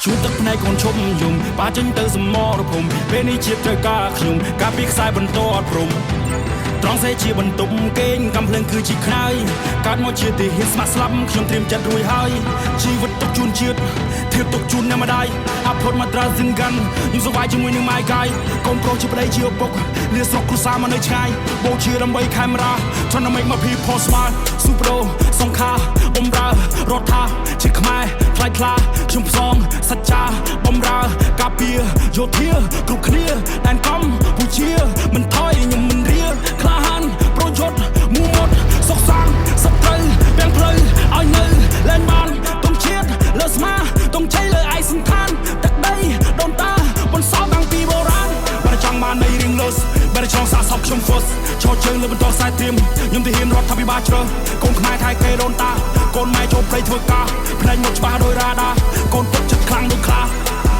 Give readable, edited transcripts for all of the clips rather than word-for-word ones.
ជួទឹកភ្នែកកូនឈុំយំប៉ាចេញទៅសមរភូមិពេលនេះជាតិត្រូវការខ្ញុំការពីខ្សែបន្តអត់ព្រំត្រង់សេជាបន្ទប់គេងកំភ្លើងគឺជាខ្នើយកាត់មកជាទីហ៊ានស្មាក់ស្លាប់ខ្ញុំត្រៀមចិត្តរួចហើយជីវិតទុកជូនជាតិធៀបទុកជូនអ្នកម្ដាយអាផុតមកត្រាសិនកាន់ខ្ញុំសប្បាយជាមួយនឹងម៉ាយកាយកូនប្រុសជាប្តីជាឪពុកលាស្រុកគ្រួសារមកនៅឆ្ងាយបូជាដើម្បីខេមរាថនmake my people smile ស៊ូប្រូសង្ខាបំរើរដ្ឋាជាខ្មែរថ្លៃថ្លាខ្ញុំផ្សងសច្ចាបំរើការពារយោធាគ្រប់គ្នាដែនកំពូជាមិនថយខ្ញុំមិនរៀក្លាហានប្រយុទ្ធមូមុតសុខសាន្តសត្រូវពាំងផ្លូវឲ្យនៅលែងបានទុំជាតិលើស្មាទុំជ័យលើឯកសន្តានទឹកដីដូនតាបន្សល់តាំងពីបុរាណបើចង់បាននៃរៀងលុសបើចង់សាកសពខ្ញុំ first ឈរជើងលើបន្តខ្សែត្រៀមខ្ញុំទៅហ៊ានរដ្ឋាភិបាលជ្រើសកូនខ្មែរថៃគេដូនតាកូនម៉ែចូលព្រៃធ្វើការផ្នែកមកច្បាស់ដោយរ៉ាដាកូនពុកចិត្តខ្លាំងដូចខ្លា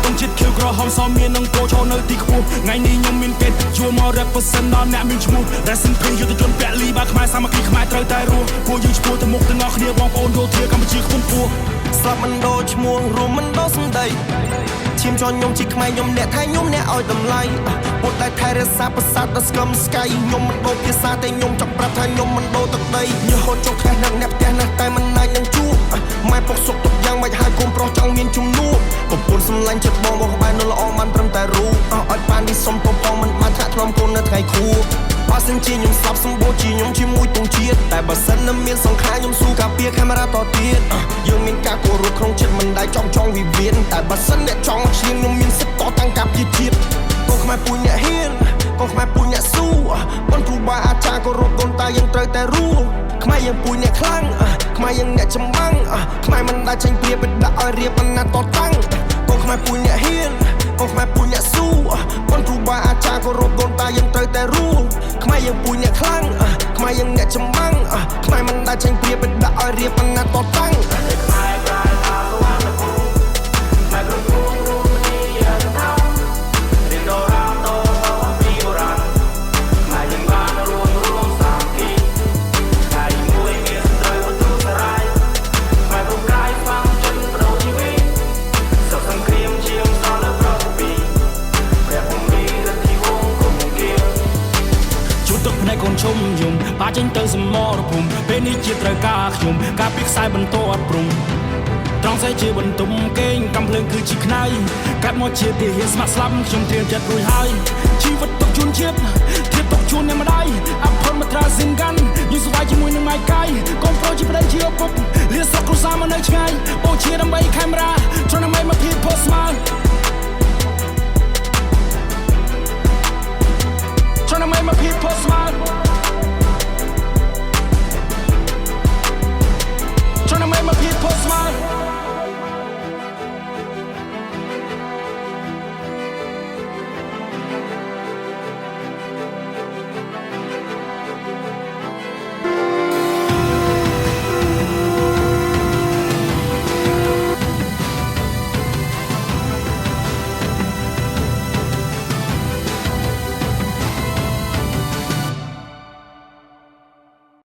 ទុំជាតិខៀវក្រហមសមមាននឹងគោឈរនៅទីខ្ពស់ថ្ងៃនេះខ្ញុំមានគេជួមក represent ដល់អ្នកមានឈ្មោះ Racing Pin យុទ្ធជនពាក់លីបើខ្មែរសាមគ្គីខ្មែរត្រូវតែរស់ពួកយើងឈ្មោះទៅមុខទាំងអស់គ្នាបងប្អូនយោធាកម្ពុជាខ្ពង់ខ្ពស់ស្លាប់មិនដូរឈ្មោះរួមមិនដូរសម្ដីឈាមជន់ខ្ញុំជាខ្មែរខ្ញុំអ្នកថៃខ្ញុំអ្នកឲ្យតម្លៃពុតតែថៃរសាប្រសាទដល់ស្គមស្កៃខ្ញុំមិនដូរភាសាតែខ្ញុំចង់ប្រាប់ថាខ្ញុំមិនដូរទឹកដីញើហូតចុកខែនឹងអ្នកផ្ទះណាស់តែមិនអាចនឹងជួបម៉ែពុកសុកទុកយ៉ាងមិនហើយកូនប្រុសចង់មានជំនួសប្រពន្ធសម្លាញ់ចិត្តបងក្បែរនៅល្អបានត្រឹមតែរូបឲ្យបាននេះសុំទៅផងមិនបានថាធ្លំកូននៅថ្ងៃខួបបើសិនជាខ្ញុំស្លាប់សម្បូរជាខ្ញុំជាមួយទងជាតិតែបើសិននៅមានសង្ខារខ្ញុំស៊ូការពារកាមេរ៉ាតទៀតយើងមានការគោរពក្នុងចិត្តមិនដែលចង់វិវាទតែបើសិនអ្នកចង់ឈ្នះខ្ញុំមានសិទ្ធិតតាំងការពារជាតិកូនខ្មែរពុញអ្នកហ៊ានកូនខ្មែរពុញអ្នកស៊ូបងគ្រូបាអាចារ្យគោរពកូនតាយើងត្រូវតែរួខ្មែរយើងពុញអ្នកខ្លាំងខ្មែរយើងអ្នកចម្បាំងខ្មែរមិនដែលចេញព្រាបដាក់ឲ្យរៀបអាណត្តិតតាំងកូនខ្មែរពុញអ្នកហ៊ានកូនខ្មែរពុញអ្នកស៊ូបងគ្រូបាអាចារ្យគោរពកូនតាយើងត្រូវតែរួខ្មែរយើងពុញអ្នកខ្លាំងខ្មែរយើងអ្នកចម្បាំងខ្មែរមិនដែលចេញព្រាបដាក់ឲ្យរៀបអាណត្តិតតាំងកូនឈុំយំប៉ាចេញទៅសមរភូមិពេលនេះជាត្រូវការខ្ញុំការពីខ្សែបន្តអត់ព្រំត្រង់សេជាបន្ទុំគេងកំភ្លើងគឺជាខ្នើយកាត់មកជាទីហ៊ានស្មាក់ស្លាប់ខ្ញុំត្រៀមចិត្តរួចហើយជីវិតទុកជូនជាតិធៀបទុកជូនអ្នកម្ដាយអាផុតមកត្រាសិនកាន់យូរស្វាយជាមួយនឹងម៉ាយកាយកូនប្រុសជាប្តីជាឪពុកលាស្រុកគ្រួសារមកនៅឆ្ងាយបូជាដើម្បីខេមរាត្រង់make my people smile Trying to make my people smile Trying to make my people smile